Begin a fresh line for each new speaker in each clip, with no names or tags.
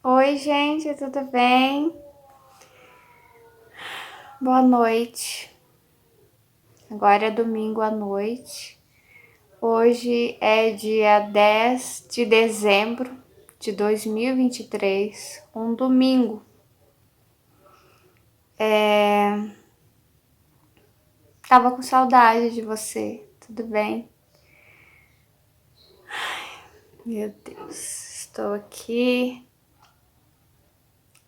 Oi, gente, tudo bem? Boa noite. Agora é domingo à noite. Hoje é dia 10 de dezembro de 2023, um domingo. Tava com saudade de você, tudo bem? Meu Deus, estou aqui.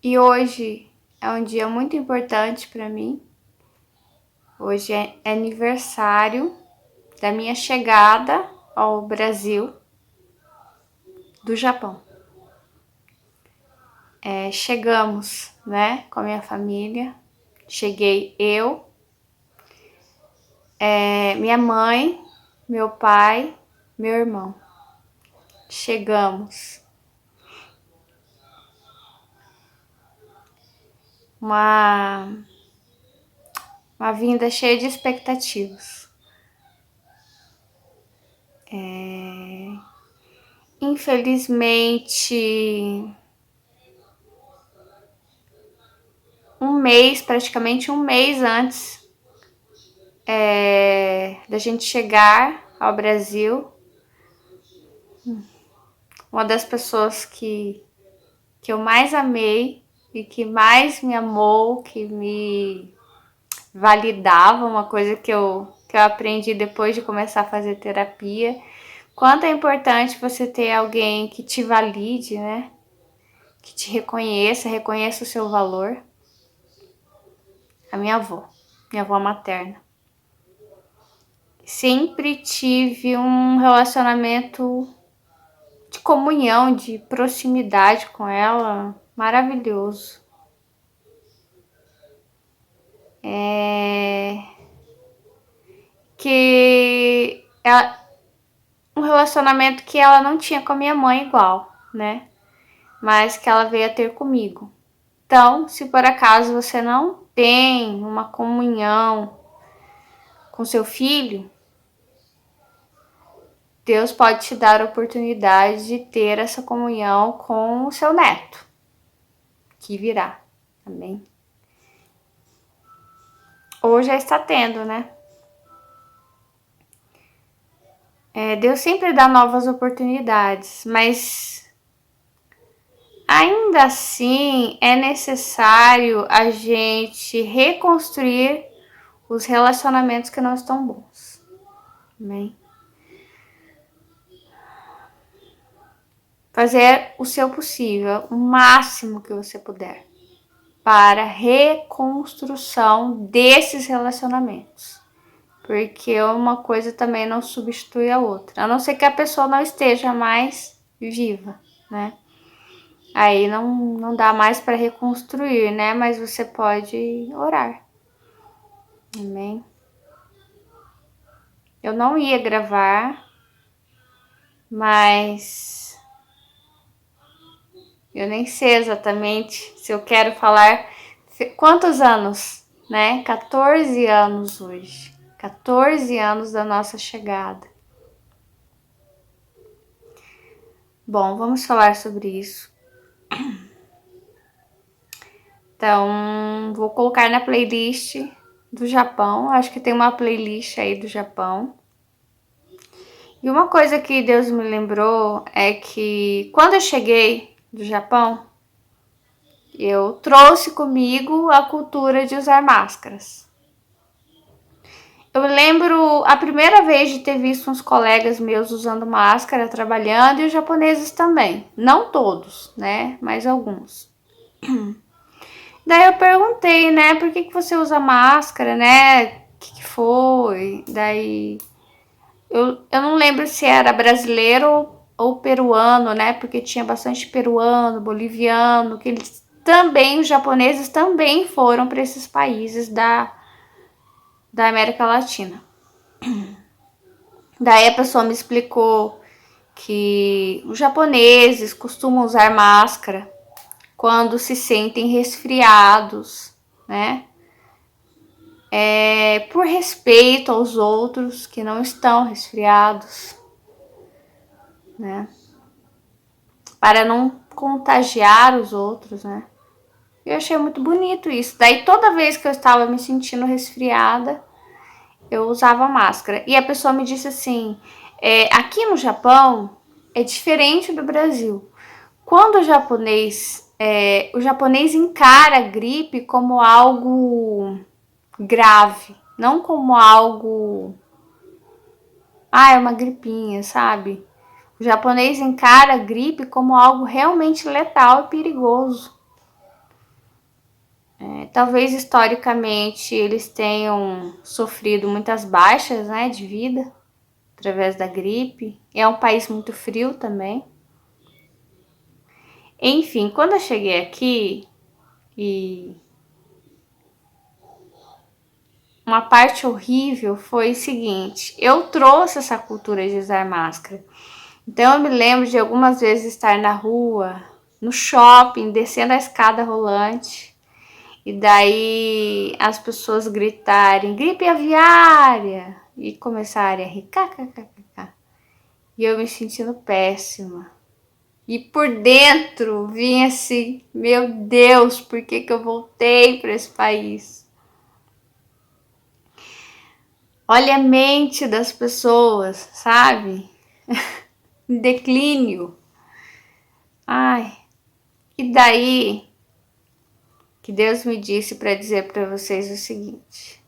E hoje é um dia muito importante para mim. Hoje é aniversário da minha chegada ao Brasil do Japão. Chegamos, né, com a minha família. Cheguei eu, minha mãe, meu pai, meu irmão. Chegamos. Uma, uma vinda cheia de expectativas. Infelizmente, praticamente um mês antes da gente chegar ao Brasil, uma das pessoas que eu mais amei e que mais me amou, que me validava, uma coisa que eu aprendi depois de começar a fazer terapia. Quanto é importante você ter alguém que te valide, né? Que te reconheça o seu valor. A minha avó materna. Sempre tive um relacionamento de comunhão, de proximidade com ela, maravilhoso. Que um relacionamento que ela não tinha com a minha mãe igual, né? Mas que ela veio a ter comigo. Então, se por acaso você não tem uma comunhão com seu filho, Deus pode te dar a oportunidade de ter essa comunhão com o seu neto, que virá, amém? Ou já está tendo, né? Deus sempre dá novas oportunidades, mas ainda assim é necessário a gente reconstruir os relacionamentos que não estão bons, amém? Fazer o seu possível, o máximo que você puder, para a reconstrução desses relacionamentos. Porque uma coisa também não substitui a outra. A não ser que a pessoa não esteja mais viva, né? Aí não dá mais para reconstruir, né? Mas você pode orar. Amém? Eu não ia gravar, mas eu nem sei exatamente se eu quero falar quantos anos, né? 14 anos hoje. 14 anos da nossa chegada. Bom, vamos falar sobre isso. Então, vou colocar na playlist do Japão. Acho que tem uma playlist aí do Japão. E uma coisa que Deus me lembrou é que quando eu cheguei do Japão, eu trouxe comigo a cultura de usar máscaras. Eu lembro a primeira vez de ter visto uns colegas meus usando máscara, trabalhando, e os japoneses também. Não todos, né? Mas alguns. Daí eu perguntei, né? Por que você usa máscara, né? O que foi? Daí eu não lembro se era brasileiro ou peruano, né? Porque tinha bastante peruano, boliviano, que eles também, os japoneses também foram para esses países da América Latina. Daí a pessoa me explicou que os japoneses costumam usar máscara quando se sentem resfriados, né? Por respeito aos outros que não estão resfriados, né? Para não contagiar os outros, né? Eu achei muito bonito isso. Daí toda vez que eu estava me sentindo resfriada, eu usava máscara. E a pessoa me disse assim, aqui no Japão é diferente do Brasil. Quando o japonês encara a gripe como algo grave, não como algo, é uma gripinha, sabe? O japonês encara a gripe como algo realmente letal e perigoso. Talvez historicamente eles tenham sofrido muitas baixas, né, de vida através da gripe. É um país muito frio também. Enfim, quando eu cheguei aqui, e uma parte horrível foi o seguinte, eu trouxe essa cultura de usar máscara. Então eu me lembro de algumas vezes estar na rua, no shopping, descendo a escada rolante, e daí as pessoas gritarem gripe aviária e começarem a rir, kkkk. E eu me sentindo péssima. E por dentro vinha assim, meu Deus, por que eu voltei para esse país? Olha a mente das pessoas, sabe? Em declínio. Ai, e daí que Deus me disse para dizer para vocês o seguinte.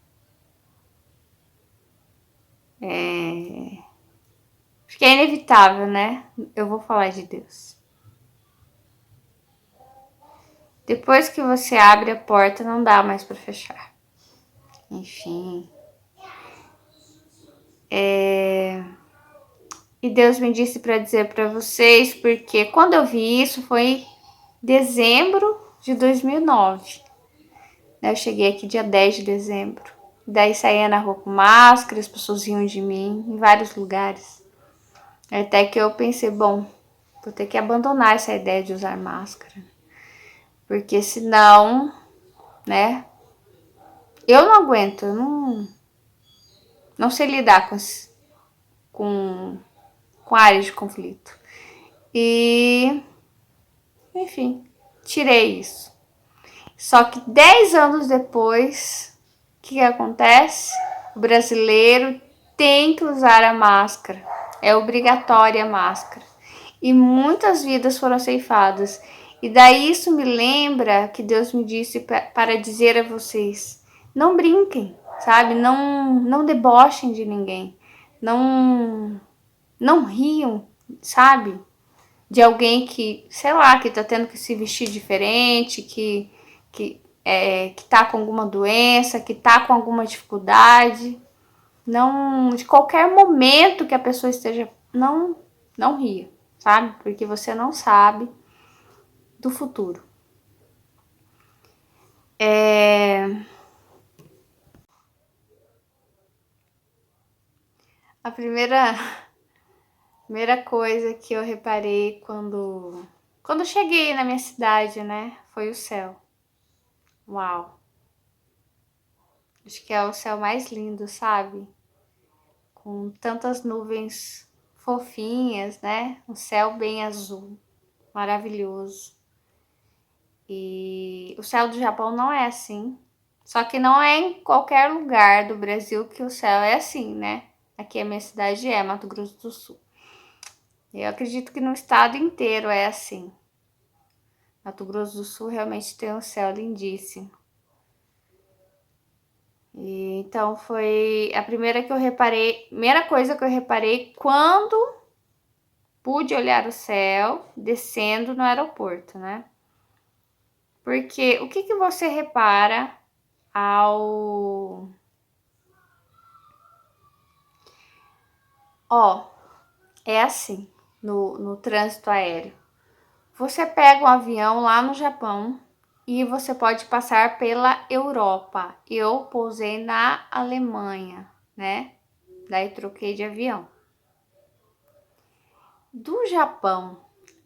Acho que é inevitável, né? Eu vou falar de Deus. Depois que você abre a porta, não dá mais para fechar. Enfim. E Deus me disse para dizer para vocês, porque quando eu vi isso foi dezembro de 2009. Eu cheguei aqui dia 10 de dezembro. Daí saía na rua com máscara, as pessoas riam de mim em vários lugares. Até que eu pensei, bom, vou ter que abandonar essa ideia de usar máscara. Porque senão, né, eu não aguento, eu não sei lidar com áreas de conflito. E, enfim, tirei isso. Só que 10 anos depois, o que acontece? O brasileiro tem que usar a máscara. É obrigatória a máscara. E muitas vidas foram ceifadas. E daí isso me lembra que Deus me disse para dizer a vocês, não brinquem, sabe? Não debochem de ninguém. Não riam, sabe? De alguém que, sei lá, que tá tendo que se vestir diferente, que tá com alguma doença, que tá com alguma dificuldade. Não, de qualquer momento que a pessoa esteja, não ria, sabe? Porque você não sabe do futuro. A primeira coisa que eu reparei quando cheguei na minha cidade, né, foi o céu. Uau! Acho que é o céu mais lindo, sabe? Com tantas nuvens fofinhas, né? Um céu bem azul, maravilhoso. E o céu do Japão não é assim. Só que não é em qualquer lugar do Brasil que o céu é assim, né? Aqui a minha cidade é Mato Grosso do Sul. Eu acredito que no estado inteiro é assim. Mato Grosso do Sul realmente tem um céu lindíssimo. E então foi a primeira coisa que eu reparei quando pude olhar o céu descendo no aeroporto, né? Porque o que você repara ao... é assim, no trânsito aéreo. Você pega um avião lá no Japão e você pode passar pela Europa. Eu pousei na Alemanha, né? Daí troquei de avião. Do Japão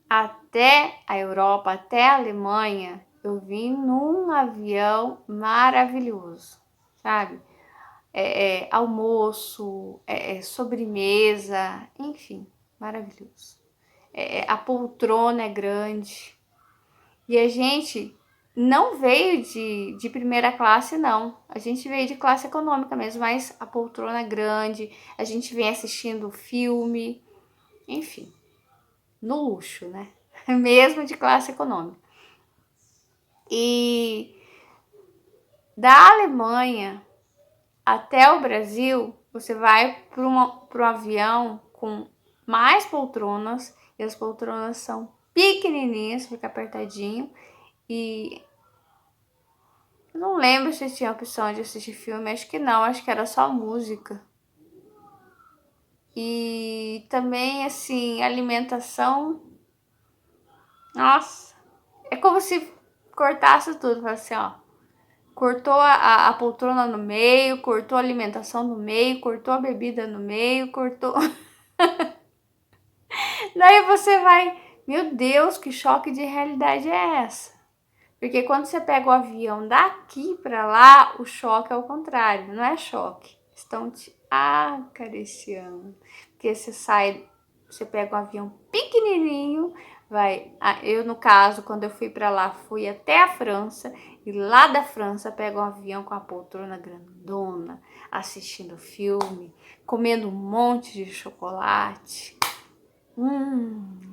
até a Europa, até a Alemanha, eu vim num avião maravilhoso, sabe? Almoço, sobremesa, enfim, maravilhoso. A poltrona é grande, E a gente não veio de primeira classe, não. A gente veio de classe econômica mesmo, mas a poltrona é grande, a gente vem assistindo filme, enfim, no luxo, né? Mesmo de classe econômica. E da Alemanha até o Brasil, você vai para um avião com mais poltronas, e as poltronas são pequenininhas, fica apertadinho, e eu não lembro se tinha opção de assistir filme, acho que não, acho que era só música. E também, assim, alimentação, nossa, é como se cortasse tudo, assim, ó. Cortou a poltrona no meio, cortou a alimentação no meio, cortou a bebida no meio, cortou. Daí você vai, meu Deus, que choque de realidade é essa? Porque quando você pega o avião daqui para lá, o choque é o contrário, não é choque. Estão te acariciando. Porque você sai, você pega um avião pequenininho, vai. Eu, no caso, quando eu fui para lá, fui até a França. E lá da França, pega um avião com a poltrona grandona, assistindo filme, comendo um monte de chocolate.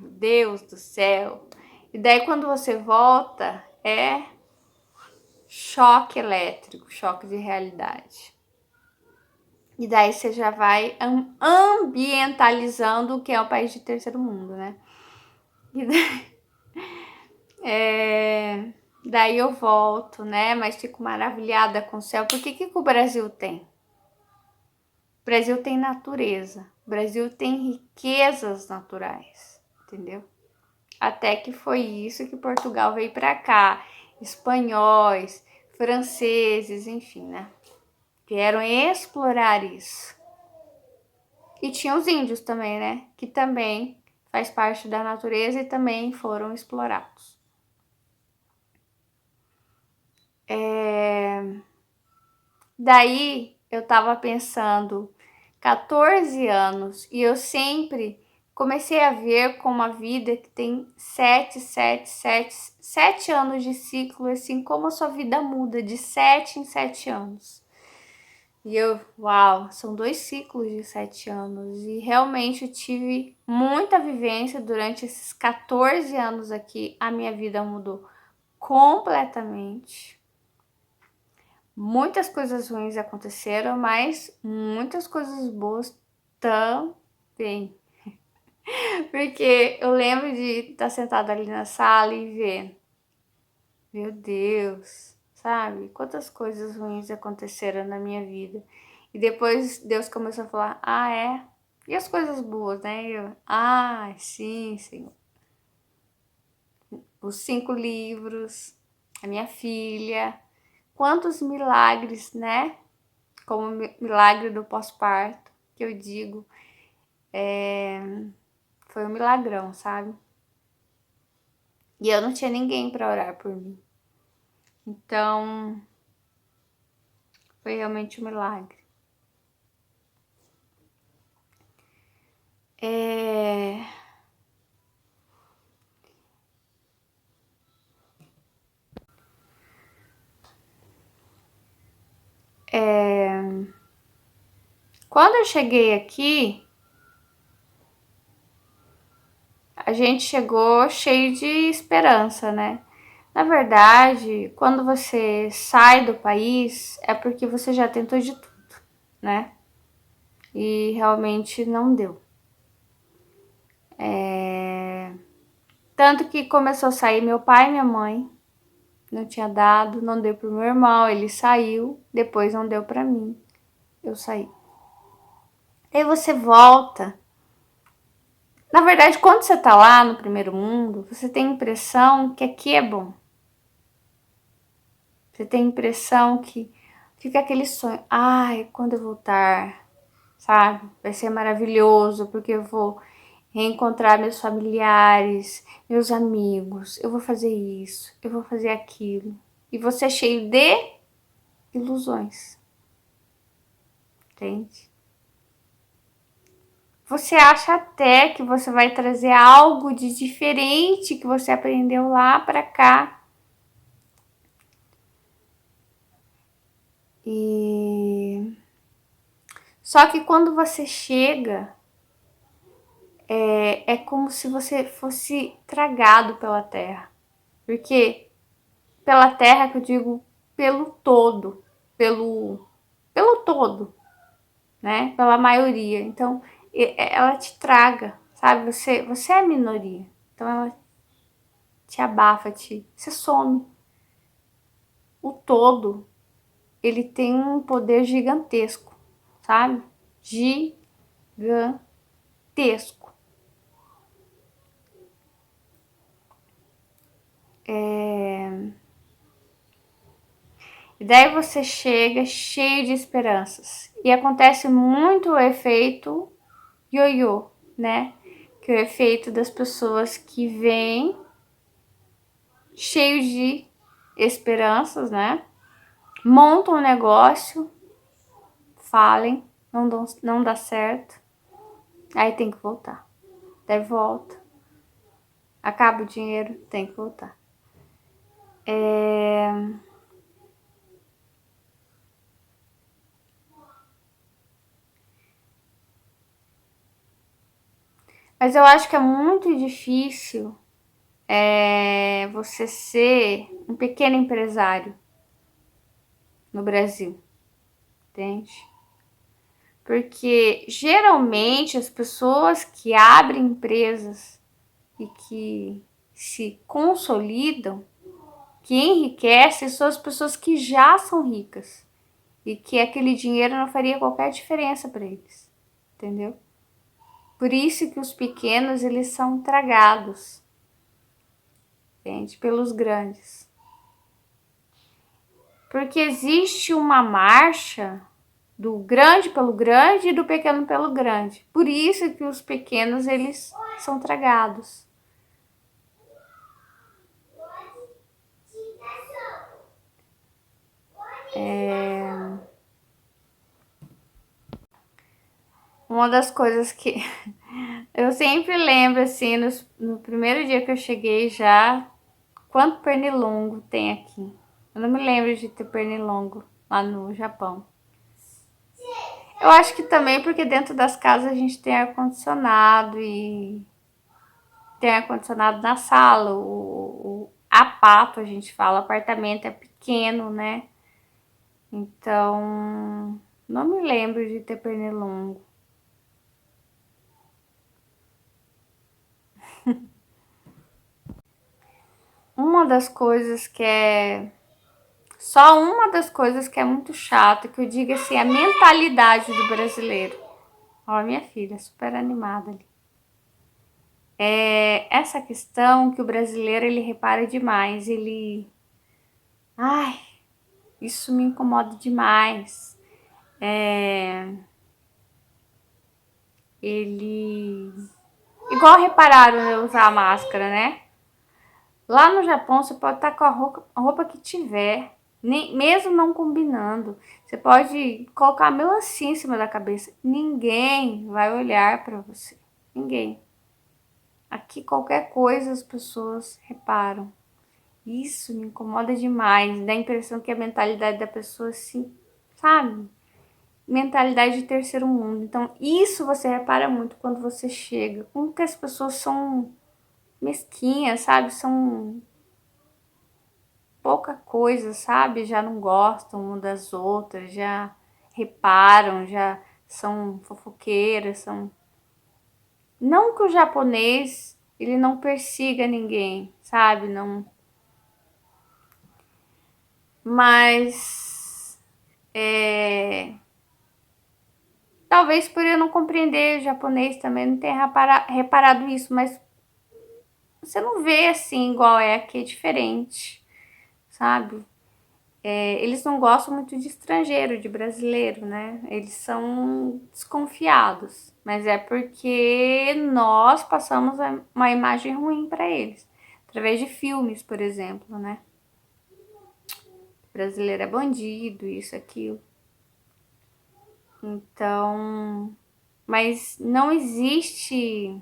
Deus do céu. E daí quando você volta, é choque elétrico, choque de realidade. E daí você já vai ambientalizando o que é o país de terceiro mundo, né? E daí, daí eu volto, né? Mas fico maravilhada com o céu. Porque que o Brasil tem? O Brasil tem natureza. O Brasil tem riquezas naturais, entendeu? Até que foi isso que Portugal veio para cá. Espanhóis, franceses, enfim, né? Vieram explorar isso. E tinha os índios também, né? Que também faz parte da natureza e também foram explorados. Daí eu tava pensando, 14 anos, e eu sempre comecei a ver como a vida que tem 7 anos de ciclo, assim, como a sua vida muda de 7 em 7 anos. E eu, uau, são 2 ciclos de 7 anos. E realmente eu tive muita vivência durante esses 14 anos aqui. A minha vida mudou completamente. Muitas coisas ruins aconteceram, mas muitas coisas boas também. Porque eu lembro de estar sentada ali na sala e ver, meu Deus, sabe? Quantas coisas ruins aconteceram na minha vida. E depois Deus começou a falar, ah, é? E as coisas boas, né? E eu, ah, sim, Senhor. Os 5 livros, a minha filha, quantos milagres, né? Como o milagre do pós-parto, que eu digo, foi um milagrão, sabe? E eu não tinha ninguém para orar por mim. Então, foi realmente um milagre. É... Quando eu cheguei aqui, a gente chegou cheio de esperança, né? Na verdade, quando você sai do país, é porque você já tentou de tudo, né? E realmente não deu. Tanto que começou a sair meu pai e minha mãe, não tinha dado, não deu pro meu irmão, ele saiu, depois não deu pra mim, eu saí. Aí você volta. Na verdade, quando você tá lá no primeiro mundo, você tem a impressão que aqui é bom. Você tem a impressão que fica aquele sonho. Ai, quando eu voltar, sabe? Vai ser maravilhoso, porque eu vou reencontrar meus familiares, meus amigos. Eu vou fazer isso, eu vou fazer aquilo. E você é cheio de ilusões. Entende? você acha até que você vai trazer algo de diferente que você aprendeu lá para cá. E só que quando você chega, é como se você fosse tragado pela terra. Porque pela terra que eu digo pelo todo, pelo todo, né? Pela maioria. Então, ela te traga, sabe? Você é minoria. Então ela te abafa, você some. O todo, ele tem um poder gigantesco, sabe? Gigantesco. E daí você chega cheio de esperanças. E acontece muito o efeito ioiô, né? Que é o efeito das pessoas que vêm cheio de esperanças, né? Montam um negócio, falem, não dá certo, aí tem que voltar. Daí volta, acaba o dinheiro, tem que voltar. Mas eu acho que é muito difícil você ser um pequeno empresário no Brasil, entende? Porque geralmente as pessoas que abrem empresas e que se consolidam, que enriquecem, são as pessoas que já são ricas e que aquele dinheiro não faria qualquer diferença para eles, entendeu? Por isso que os pequenos eles são tragados, entende? Pelos grandes. Porque existe uma marcha do grande pelo grande e do pequeno pelo grande. Por isso que os pequenos eles são tragados. Uma das coisas que eu sempre lembro, assim, no primeiro dia que eu cheguei já, quanto pernilongo tem aqui. Eu não me lembro de ter pernilongo lá no Japão. Eu acho que também porque dentro das casas a gente tem ar-condicionado e tem ar-condicionado na sala. O apato, a gente fala, apartamento é pequeno, né? Então, não me lembro de ter pernilongo. Uma das coisas que é Só uma das coisas que é muito chata, que eu digo assim, a mentalidade do brasileiro. Ó, minha filha, super animada ali. É essa questão que o brasileiro ele repara demais, ai, isso me incomoda demais. É, ele igual repararam eu usar a máscara, né? Lá no Japão você pode estar com a roupa que tiver, nem, mesmo não combinando. Você pode colocar a melancia em cima da cabeça. Ninguém vai olhar para você. Ninguém. Aqui qualquer coisa as pessoas reparam. Isso me incomoda demais. Dá a impressão que a mentalidade da pessoa assim, sabe? Mentalidade de terceiro mundo. Então, isso você repara muito quando você chega. Como que as pessoas são mesquinhas, sabe? São pouca coisa, sabe? Já não gostam uma das outras, já reparam, já são fofoqueiras, são. Não que o japonês ele não persiga ninguém, sabe? Não. Mas talvez por eu não compreender japonês também não tenha reparado isso, mas você não vê assim igual é aqui, é diferente, sabe? Eles não gostam muito de estrangeiro, de brasileiro, né? Eles são desconfiados, mas é porque nós passamos uma imagem ruim para eles, através de filmes, por exemplo, né? O brasileiro é bandido, isso, aquilo. Então, mas não existe.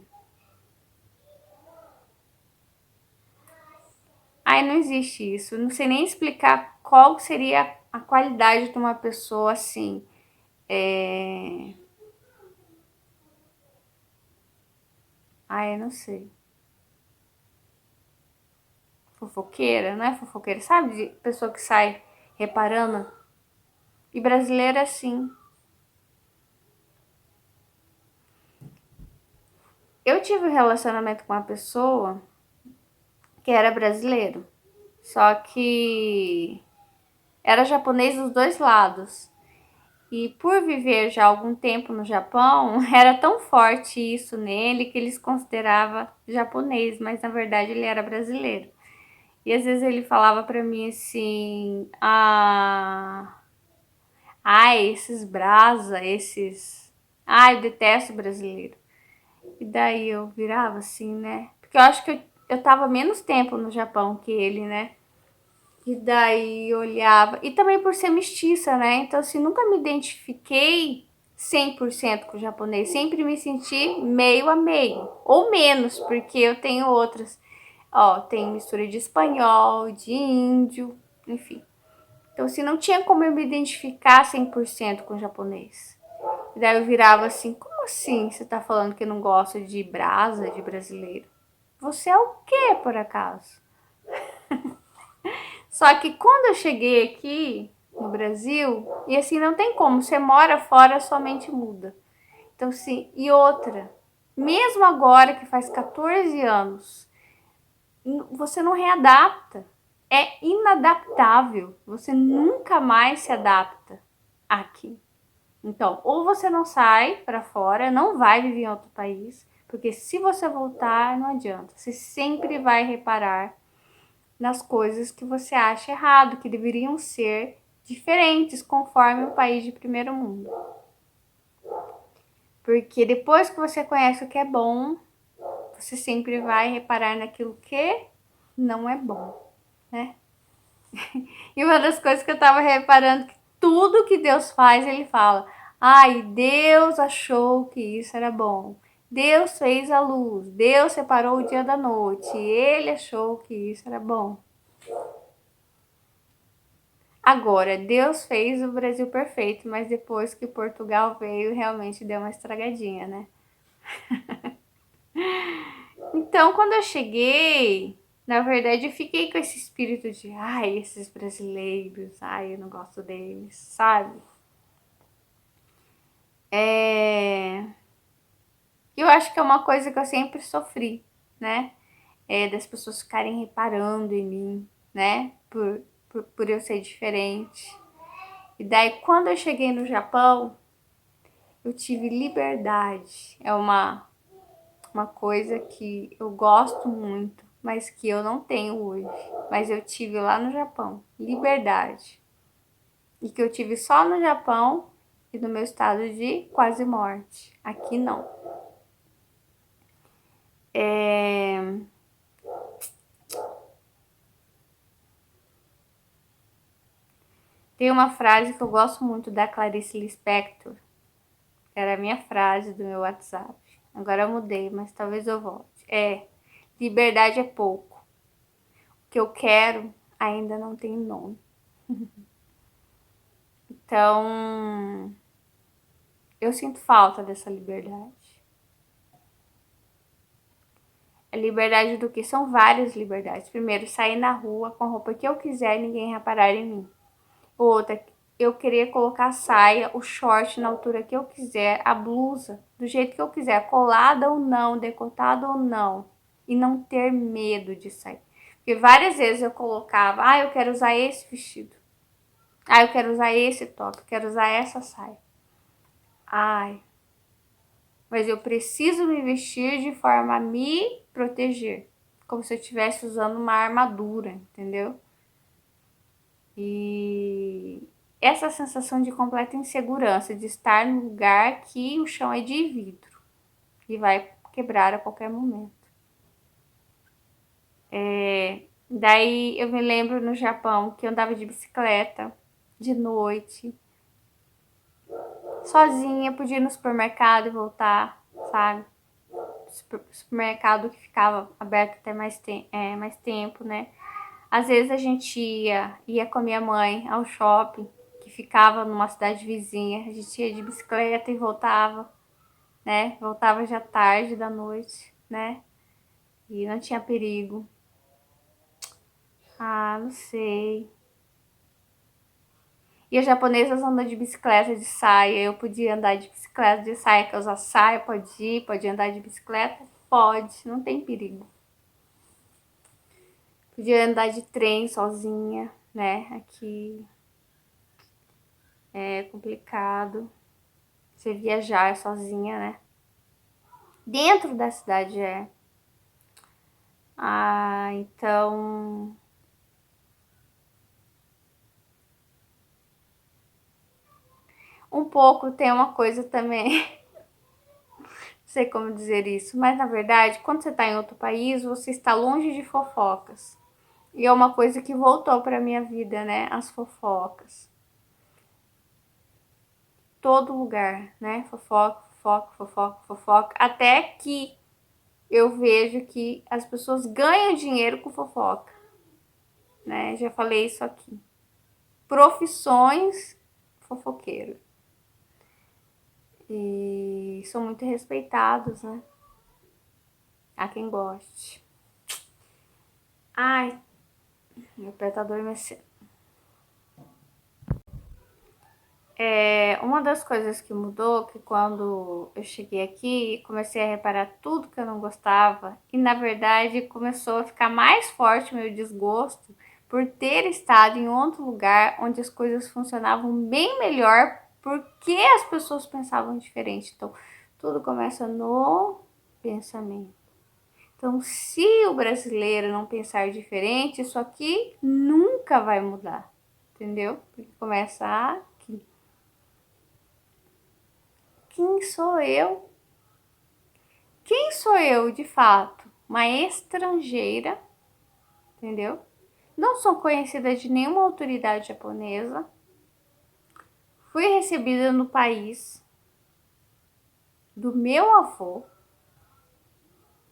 Ai, não existe isso. Não sei nem explicar qual seria a qualidade de uma pessoa assim. Ai, eu não sei. Fofoqueira, não é fofoqueira? Sabe de pessoa que sai reparando? E brasileira, sim. Eu tive um relacionamento com uma pessoa que era brasileiro. Só que era japonês dos dois lados. E por viver já algum tempo no Japão, era tão forte isso nele que eles considerava japonês, mas na verdade ele era brasileiro. E às vezes ele falava pra mim assim: ai, esses brasa, esses. Ai, eu detesto brasileiro. E daí eu virava assim, né? Porque eu acho que eu tava menos tempo no Japão que ele, né? E daí eu olhava. E também por ser mestiça, né? Então, assim, nunca me identifiquei 100% com o japonês. Sempre me senti meio a meio. Ou menos, porque eu tenho outras. Ó, tem mistura de espanhol, de índio, enfim. Então, assim, não tinha como eu me identificar 100% com o japonês. E daí eu virava assim, como assim você tá falando que não gosta de brasa, de brasileiro? Você é o quê, por acaso? Só que quando eu cheguei aqui no Brasil, e assim, não tem como, você mora fora, sua mente muda. Então, sim, e outra, mesmo agora que faz 14 anos, você não readapta. É inadaptável. Você nunca mais se adapta aqui. Então, ou você não sai para fora, não vai viver em outro país, porque se você voltar, não adianta. Você sempre vai reparar nas coisas que você acha errado, que deveriam ser diferentes conforme o país de primeiro mundo. Porque depois que você conhece o que é bom, você sempre vai reparar naquilo que não é bom, né? E uma das coisas que eu tava reparando que tudo que Deus faz, ele fala: "Ai, Deus achou que isso era bom. Deus fez a luz, Deus separou o dia da noite, ele achou que isso era bom." Agora, Deus fez o Brasil perfeito, mas depois que Portugal veio, realmente deu uma estragadinha, né? Então, quando eu cheguei, na verdade, eu fiquei com esse espírito de, ai, esses brasileiros, ai, eu não gosto deles, sabe? Eu acho que é uma coisa que eu sempre sofri, né? Das pessoas ficarem reparando em mim, né? Por eu ser diferente. E daí, quando eu cheguei no Japão, eu tive liberdade. É uma coisa que eu gosto muito, mas que eu não tenho hoje. Mas eu tive lá no Japão, liberdade. E que eu tive só no Japão e no meu estado de quase morte. Aqui não. Tem uma frase que eu gosto muito da Clarice Lispector, que era a minha frase do meu WhatsApp. Agora eu mudei, mas talvez eu volte. Liberdade é pouco. O que eu quero ainda não tem nome. Então, eu sinto falta dessa liberdade. A liberdade do que? São várias liberdades. Primeiro, sair na rua com a roupa que eu quiser e ninguém reparar em mim. Outra, eu querer colocar a saia, o short na altura que eu quiser, a blusa do jeito que eu quiser, colada ou não, decotada ou não. E não ter medo de sair. Porque várias vezes eu colocava, eu quero usar esse vestido. Eu quero usar esse top, eu quero usar essa saia. Ai, mas eu preciso me vestir de forma a me proteger, como se eu estivesse usando uma armadura, entendeu? E essa sensação de completa insegurança, de estar num lugar que o chão é de vidro e vai quebrar a qualquer momento. Daí eu me lembro no Japão que eu andava de bicicleta de noite sozinha, podia ir no supermercado e voltar, sabe? Supermercado que ficava aberto até mais tempo, né? Às vezes a gente ia com a minha mãe ao shopping, que ficava numa cidade vizinha. A gente ia de bicicleta e voltava, né? Voltava já tarde da noite, né? E não tinha perigo. Ah, não sei. E as japonesas andam de bicicleta de saia. Eu podia andar de bicicleta de saia, quer usar saia, pode andar de bicicleta? Pode, não tem perigo. Podia andar de trem sozinha, né? Aqui é complicado. Você viajar sozinha, né? Dentro da cidade é. Ah, então. Um pouco tem uma coisa também. Não sei como dizer isso, mas na verdade, quando você está em outro país, você está longe de fofocas. E é uma coisa que voltou para minha vida, né? As fofocas. Todo lugar, né? Fofoca, fofoca, fofoca, fofoca. Até que eu vejo que as pessoas ganham dinheiro com fofoca, né? Já falei isso aqui. Profissões fofoqueiro. E são muito respeitados, né? Há quem goste. Ai, meu pé tá adormecendo. Uma das coisas que mudou, que quando eu cheguei aqui, comecei a reparar tudo que eu não gostava, e na verdade começou a ficar mais forte o meu desgosto por ter estado em outro lugar onde as coisas funcionavam bem melhor, porque as pessoas pensavam diferente. Então, tudo começa no pensamento. Então, se o brasileiro não pensar diferente, isso aqui nunca vai mudar, entendeu? Porque começa aqui. Quem sou eu? Quem sou eu, de fato? Uma estrangeira, entendeu? Não sou conhecida de nenhuma autoridade japonesa. Fui recebida no país do meu avô.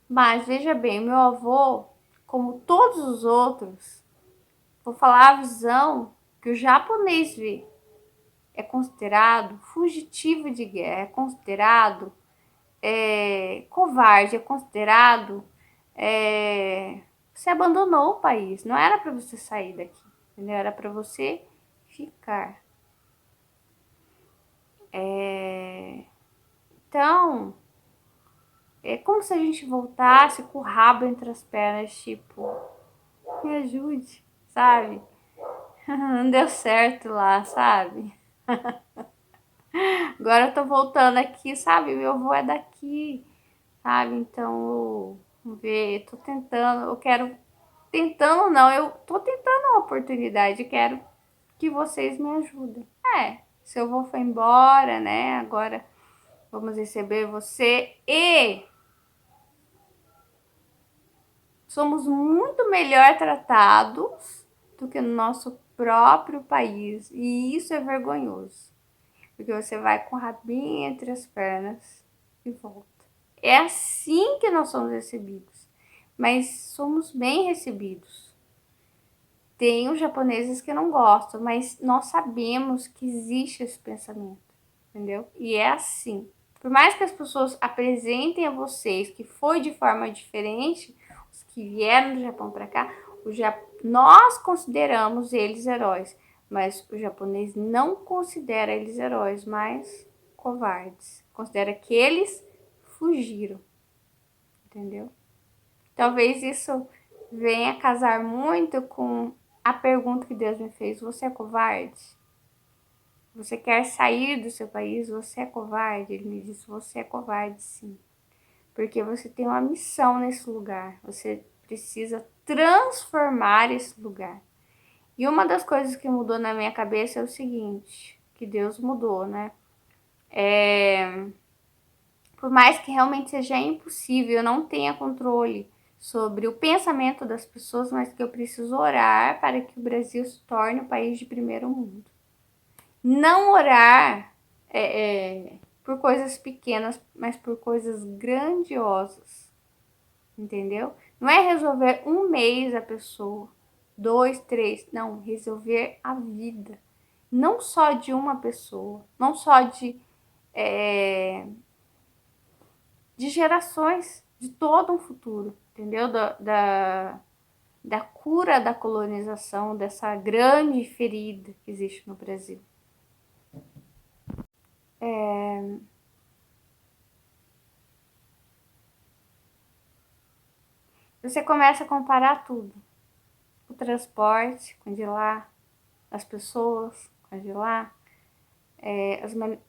Mas veja bem, meu avô, como todos os outros, vou falar a visão que o japonês vê. É considerado fugitivo de guerra, é considerado covarde, é considerado. Você abandonou o país, não era para você sair daqui, entendeu? Era para você ficar. Então, é como se a gente voltasse com o rabo entre as pernas, tipo, me ajude, sabe? Não deu certo lá, sabe? Agora eu tô voltando aqui, sabe? Meu avô é daqui, sabe? Então, vamos ver, tô tentando, eu quero. Tentando não, eu tô tentando uma oportunidade, quero que vocês me ajudem. Seu avô foi embora, né? Agora vamos receber você e somos muito melhor tratados do que no nosso próprio país. E isso é vergonhoso. Porque você vai com o rabinho entre as pernas e volta. É assim que nós somos recebidos. Mas somos bem recebidos. Tem os japoneses que não gostam, mas nós sabemos que existe esse pensamento, entendeu? E é assim. Por mais que as pessoas apresentem a vocês que foi de forma diferente, os que vieram do Japão para cá, nós consideramos eles heróis, mas o japonês não considera eles heróis, mas covardes. Considera que eles fugiram, entendeu? Talvez isso venha casar muito com a pergunta que Deus me fez: você é covarde? Você quer sair do seu país? Você é covarde? Ele me disse: você é covarde, sim. Porque você tem uma missão nesse lugar. Você precisa transformar esse lugar. E uma das coisas que mudou na minha cabeça é o seguinte: que Deus mudou, né? Por mais que realmente seja impossível, eu não tenha controle sobre o pensamento das pessoas, mas que eu preciso orar para que o Brasil se torne o país de primeiro mundo. Não orar por coisas pequenas, mas por coisas grandiosas, entendeu? Não é resolver um mês a pessoa, 2, 3, não, resolver a vida. Não só de uma pessoa, não só de gerações, de todo um futuro, entendeu? Da cura da colonização, dessa grande ferida que existe no Brasil. Você começa a comparar tudo. O transporte com de lá, as pessoas com de lá,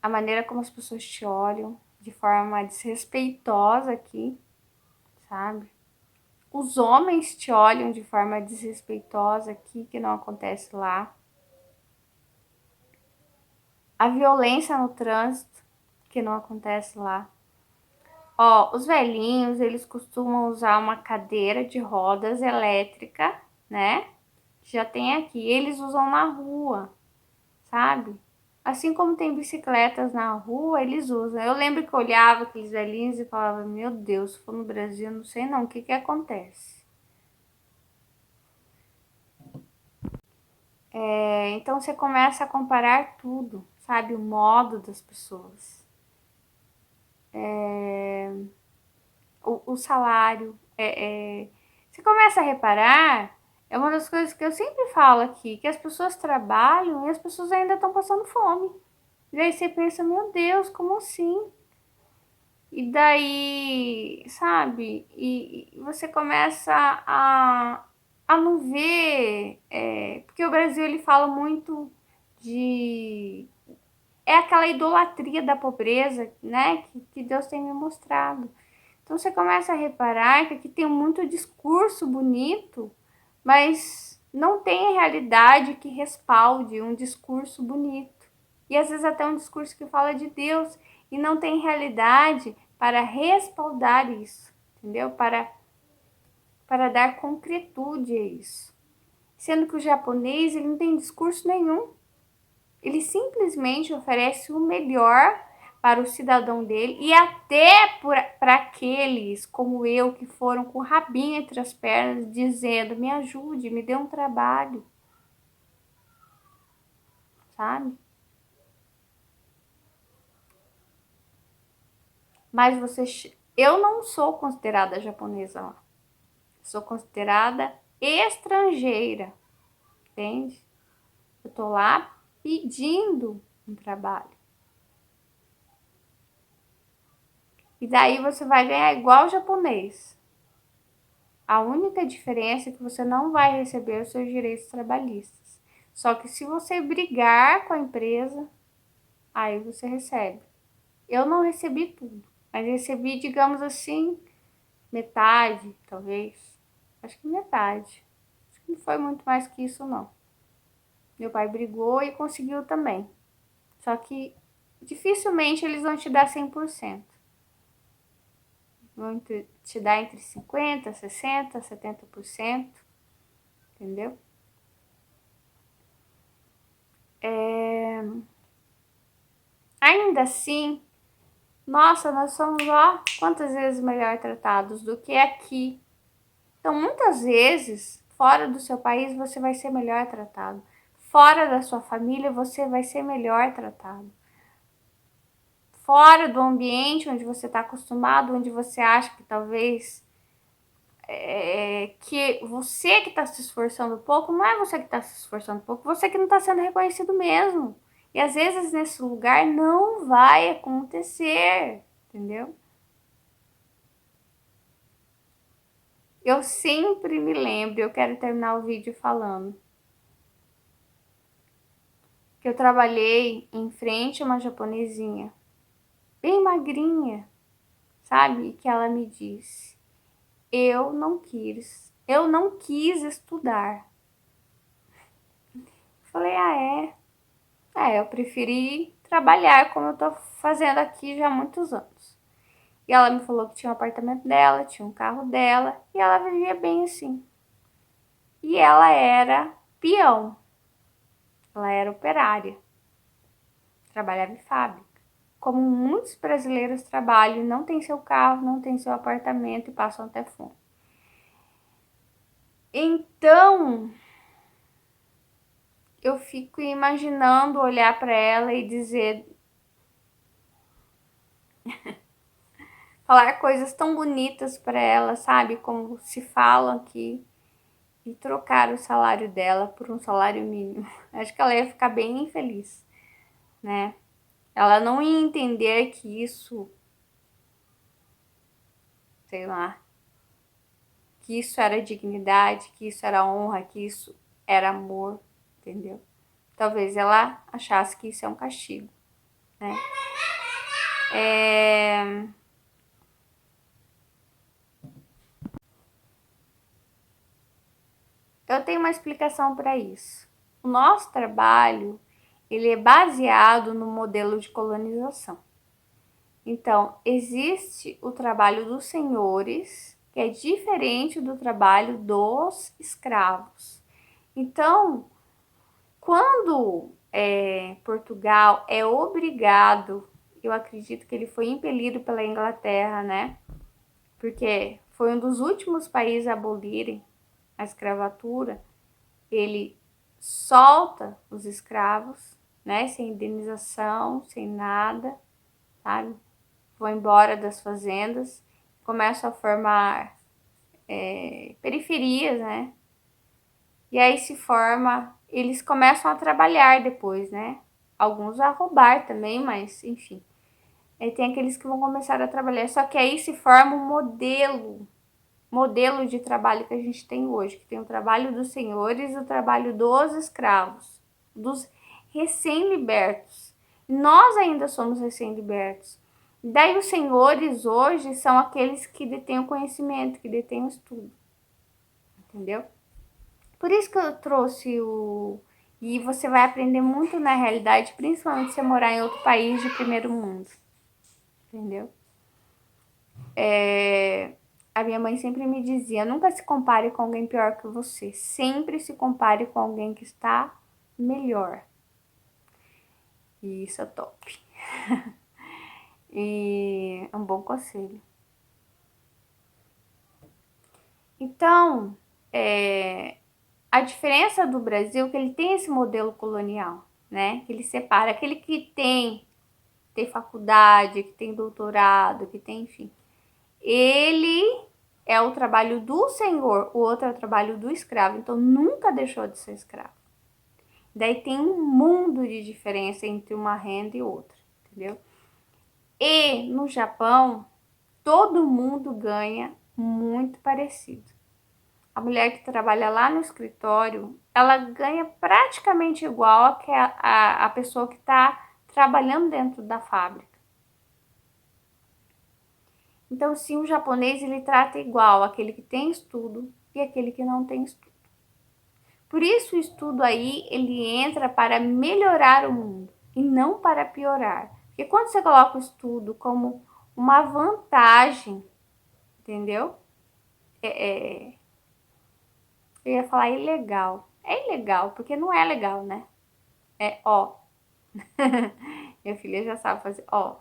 a maneira como as pessoas te olham de forma desrespeitosa aqui, sabe? Os homens te olham de forma desrespeitosa aqui, que não acontece lá. A violência no trânsito, que não acontece lá. Ó, os velhinhos, eles costumam usar uma cadeira de rodas elétrica, né? Já tem aqui. Eles usam na rua, sabe? Assim como tem bicicletas na rua, eles usam. Eu lembro que eu olhava aqueles velhinhos e falava, meu Deus, se for no Brasil, não sei não, o que que acontece? Então você começa a comparar tudo, sabe? O modo das pessoas. O salário. Você começa a reparar, é uma das coisas que eu sempre falo aqui, que as pessoas trabalham e as pessoas ainda estão passando fome. E aí você pensa, meu Deus, como assim? E daí, sabe? E você começa a não ver, porque o Brasil ele fala muito de é aquela idolatria da pobreza, né? Que Deus tem me mostrado. Então você começa a reparar que aqui tem muito discurso bonito, mas não tem realidade que respalde um discurso bonito. E às vezes até um discurso que fala de Deus e não tem realidade para respaldar isso, entendeu? Para dar concretude a isso. Sendo que o japonês ele não tem discurso nenhum. Ele simplesmente oferece o melhor para o cidadão dele e até para aqueles como eu que foram com o rabinho entre as pernas dizendo me ajude, me dê um trabalho, sabe? Mas eu não sou considerada japonesa lá. Sou considerada estrangeira, entende? Eu tô lá pedindo um trabalho. E daí você vai ganhar igual o japonês. A única diferença é que você não vai receber os seus direitos trabalhistas. Só que se você brigar com a empresa, aí você recebe. Eu não recebi tudo, mas recebi, digamos assim, metade, talvez. Acho que metade. Acho que não foi muito mais que isso, não. Meu pai brigou e conseguiu também. Só que dificilmente eles vão te dar 100%. Vão te dar entre 50%, 60%, 70%, entendeu? Ainda assim, nossa, nós somos, ó, quantas vezes melhor tratados do que aqui. Então, muitas vezes, fora do seu país, você vai ser melhor tratado. Fora da sua família, você vai ser melhor tratado. Fora do ambiente onde você está acostumado, onde você acha que talvez que você que está se esforçando pouco, não é você que está se esforçando pouco, você que não está sendo reconhecido mesmo. E às vezes nesse lugar não vai acontecer, entendeu? Eu sempre me lembro, eu quero terminar o vídeo falando, que eu trabalhei em frente a uma japonesinha, bem magrinha, sabe? E que ela me disse, eu não quis estudar. Falei, eu preferi trabalhar como eu tô fazendo aqui já há muitos anos. E ela me falou que tinha um apartamento dela, tinha um carro dela, e ela vivia bem assim. E ela era peão, ela era operária, trabalhava em fábrica. como muitos brasileiros trabalham, não tem seu carro, não tem seu apartamento e passam até fome. Então, eu fico imaginando olhar para ela e dizer, falar coisas tão bonitas para ela, sabe? Como se falam aqui, e trocar o salário dela por um salário mínimo. Acho que ela ia ficar bem infeliz, né? Ela não ia entender que isso, sei lá, que isso era dignidade, que isso era honra, que isso era amor, entendeu? Talvez ela achasse que isso é um castigo, né? Eu tenho uma explicação para isso. O nosso trabalho, ele é baseado no modelo de colonização. Então, existe o trabalho dos senhores, que é diferente do trabalho dos escravos. Então, quando Portugal é obrigado, eu acredito que ele foi impelido pela Inglaterra, né? Porque foi um dos últimos países a abolirem a escravatura. Ele solta os escravos, né? Sem indenização, sem nada, sabe? Vão embora das fazendas, começam a formar periferias, né? E aí se forma, eles começam a trabalhar depois, né? Alguns a roubar também, mas enfim. Aí tem aqueles que vão começar a trabalhar. Só que aí se forma um modelo de trabalho que a gente tem hoje, que tem o trabalho dos senhores e o trabalho dos escravos, dos recém-libertos. Nós ainda somos recém-libertos. Daí os senhores hoje são aqueles que detêm o conhecimento, que detêm o estudo, entendeu? Por isso que eu trouxe o... E você vai aprender muito na realidade, principalmente se você morar em outro país de primeiro mundo, entendeu? A minha mãe sempre me dizia, nunca se compare com alguém pior que você, sempre se compare com alguém que está melhor. E isso é top. E é um bom conselho. Então, a diferença do Brasil é que ele tem esse modelo colonial, né? Que ele separa aquele que tem faculdade, que tem doutorado, que tem, enfim. Ele é o trabalho do senhor, o outro é o trabalho do escravo. Então, nunca deixou de ser escravo. Daí tem um mundo de diferença entre uma renda e outra, entendeu? E no Japão, todo mundo ganha muito parecido. A mulher que trabalha lá no escritório, ela ganha praticamente igual a pessoa que está trabalhando dentro da fábrica. Então, sim, o japonês ele trata igual aquele que tem estudo e aquele que não tem estudo. Por isso o estudo aí ele entra para melhorar o mundo e não para piorar. Porque quando você coloca o estudo como uma vantagem, entendeu? Eu ia falar ilegal. É ilegal, porque não é legal, né? É ó. Minha filha já sabe fazer ó.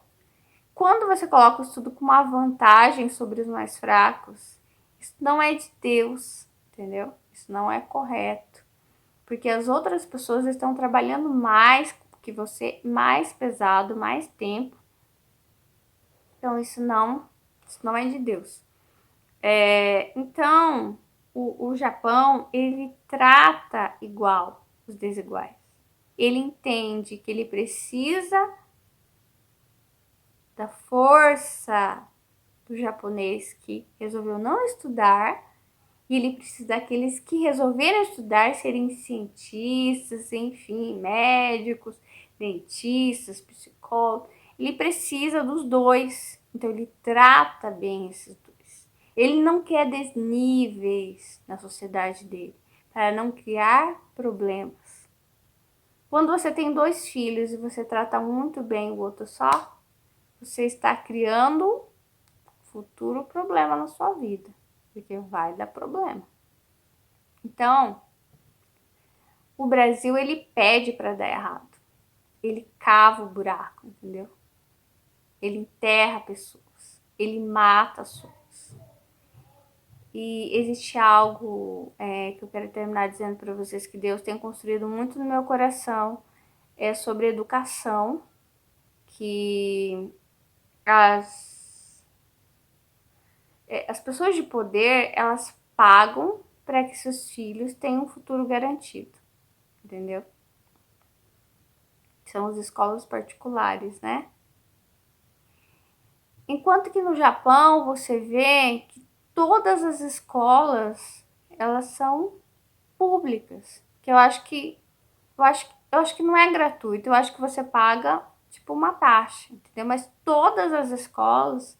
Quando você coloca o estudo com uma vantagem sobre os mais fracos, isso não é de Deus, entendeu? Isso não é correto. Porque as outras pessoas estão trabalhando mais que você, mais pesado, mais tempo. Então isso não é de Deus. Então, o Japão, ele trata igual os desiguais. Ele entende que ele precisa da força do japonês que resolveu não estudar, e ele precisa daqueles que resolveram estudar serem cientistas, enfim, médicos, dentistas, psicólogos. Ele precisa dos dois, então ele trata bem esses dois. Ele não quer desníveis na sociedade dele, para não criar problemas. Quando você tem dois filhos e você trata muito bem o outro só, você está criando futuro problema na sua vida, porque vai dar problema. Então, o Brasil ele pede para dar errado. Ele cava o buraco, entendeu? ele enterra pessoas, ele mata pessoas. E existe algo que eu quero terminar dizendo para vocês que Deus tem construído muito no meu coração, é sobre educação, que as pessoas de poder, elas pagam para que seus filhos tenham um futuro garantido, entendeu? São as escolas particulares, né? Enquanto que no Japão você vê que todas as escolas, elas são públicas, que eu acho que não é gratuito, eu acho que você paga tipo uma taxa, entendeu? Mas todas as escolas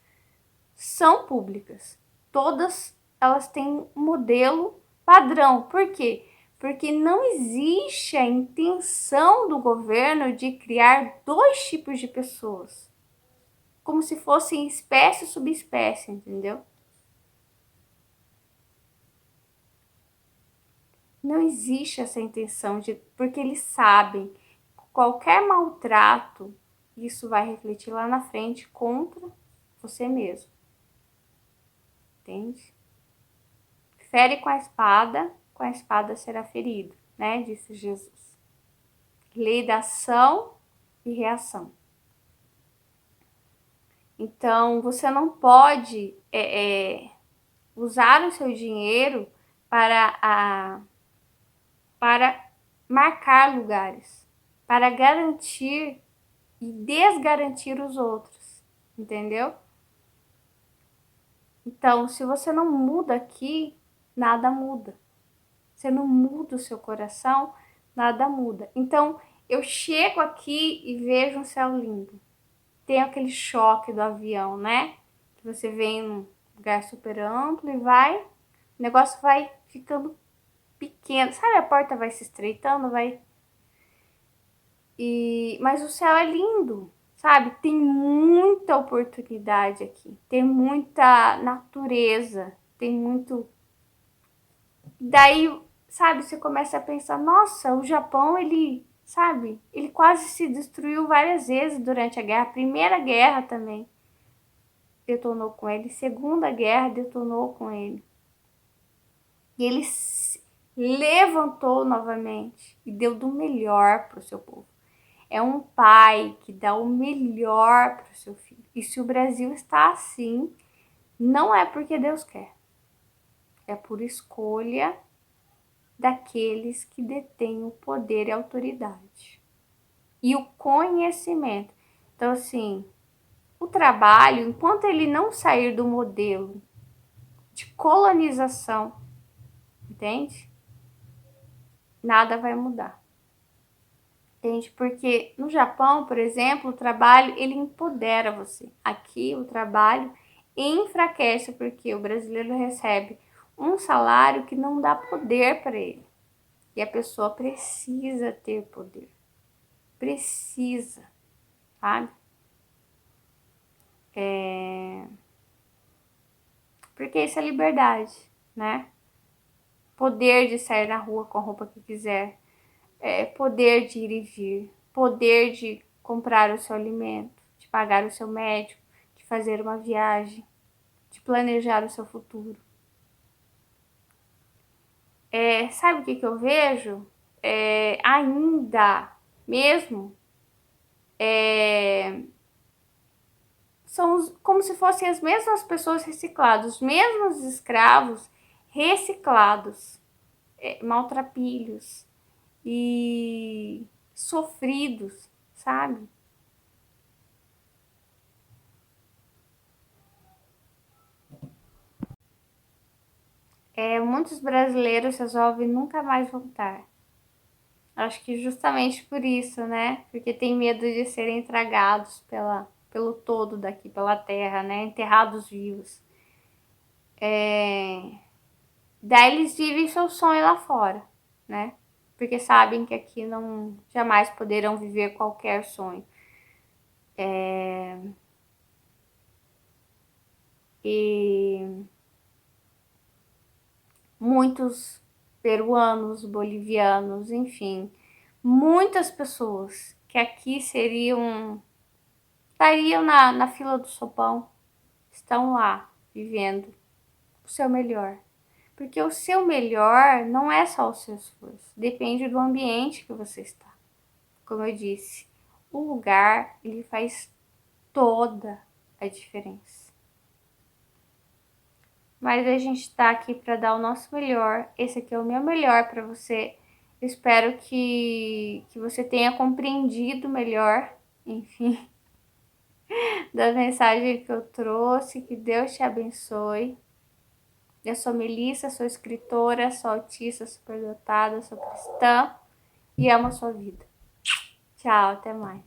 são públicas. Todas elas têm um modelo padrão. Por quê? Porque não existe a intenção do governo de criar dois tipos de pessoas, como se fossem espécie e subespécie, entendeu? Não existe essa intenção de, porque eles sabem que qualquer maltrato, isso vai refletir lá na frente contra você mesmo, entende? Fere com a espada será ferido, né? Disse Jesus. Lei da ação e reação. Então, você não pode usar o seu dinheiro para marcar lugares, para garantir e desgarantir os outros, entendeu? Então, se você não muda aqui, nada muda. Você não muda o seu coração, nada muda. Então, eu chego aqui e vejo um céu lindo. Tem aquele choque do avião, né? Que você vem num lugar super amplo e o negócio vai ficando pequeno. Sabe, a porta vai se estreitando, vai. Mas o céu é lindo, sabe? Tem muita oportunidade aqui. Tem muita natureza, tem muito. Daí, sabe, você começa a pensar, nossa, o Japão, ele, sabe, ele quase se destruiu várias vezes durante a guerra. A Primeira Guerra também detonou com ele, Segunda Guerra detonou com ele. E ele se levantou novamente e deu do melhor para o seu povo. É um pai que dá o melhor para o seu filho. E se o Brasil está assim, não é porque Deus quer. É por escolha daqueles que detêm o poder e a autoridade. E o conhecimento. Então, assim, o trabalho, enquanto ele não sair do modelo de colonização, entende? Nada vai mudar. Entende? Porque no Japão, por exemplo, o trabalho, ele empodera você. Aqui, o trabalho enfraquece, porque o brasileiro recebe um salário que não dá poder para ele. E a pessoa precisa ter poder. Precisa, sabe? Porque isso é liberdade, né? Poder de sair na rua com a roupa que quiser. Poder de ir e vir. Poder de comprar o seu alimento, de pagar o seu médico, de fazer uma viagem, de planejar o seu futuro. Sabe o que eu vejo? Ainda mesmo são como se fossem as mesmas pessoas recicladas, os mesmos escravos reciclados, maltrapilhos e sofridos, sabe? Muitos brasileiros resolvem nunca mais voltar. Acho que justamente por isso, né? Porque tem medo de serem tragados pelo todo daqui, pela terra, né? Enterrados vivos. Daí eles vivem seu sonho lá fora, né? Porque sabem que aqui não jamais poderão viver qualquer sonho. E muitos peruanos, bolivianos, enfim, muitas pessoas que aqui seriam estariam na fila do sopão, estão lá, vivendo o seu melhor. Porque o seu melhor não é só o seu esforço, depende do ambiente que você está. Como eu disse, o lugar, ele faz toda a diferença. Mas a gente está aqui para dar o nosso melhor. Esse aqui é o meu melhor para você. Espero que você tenha compreendido melhor, enfim, da mensagem que eu trouxe. Que Deus te abençoe. Eu sou Melissa, sou escritora, sou autista, superdotada, sou cristã e amo a sua vida. Tchau, até mais.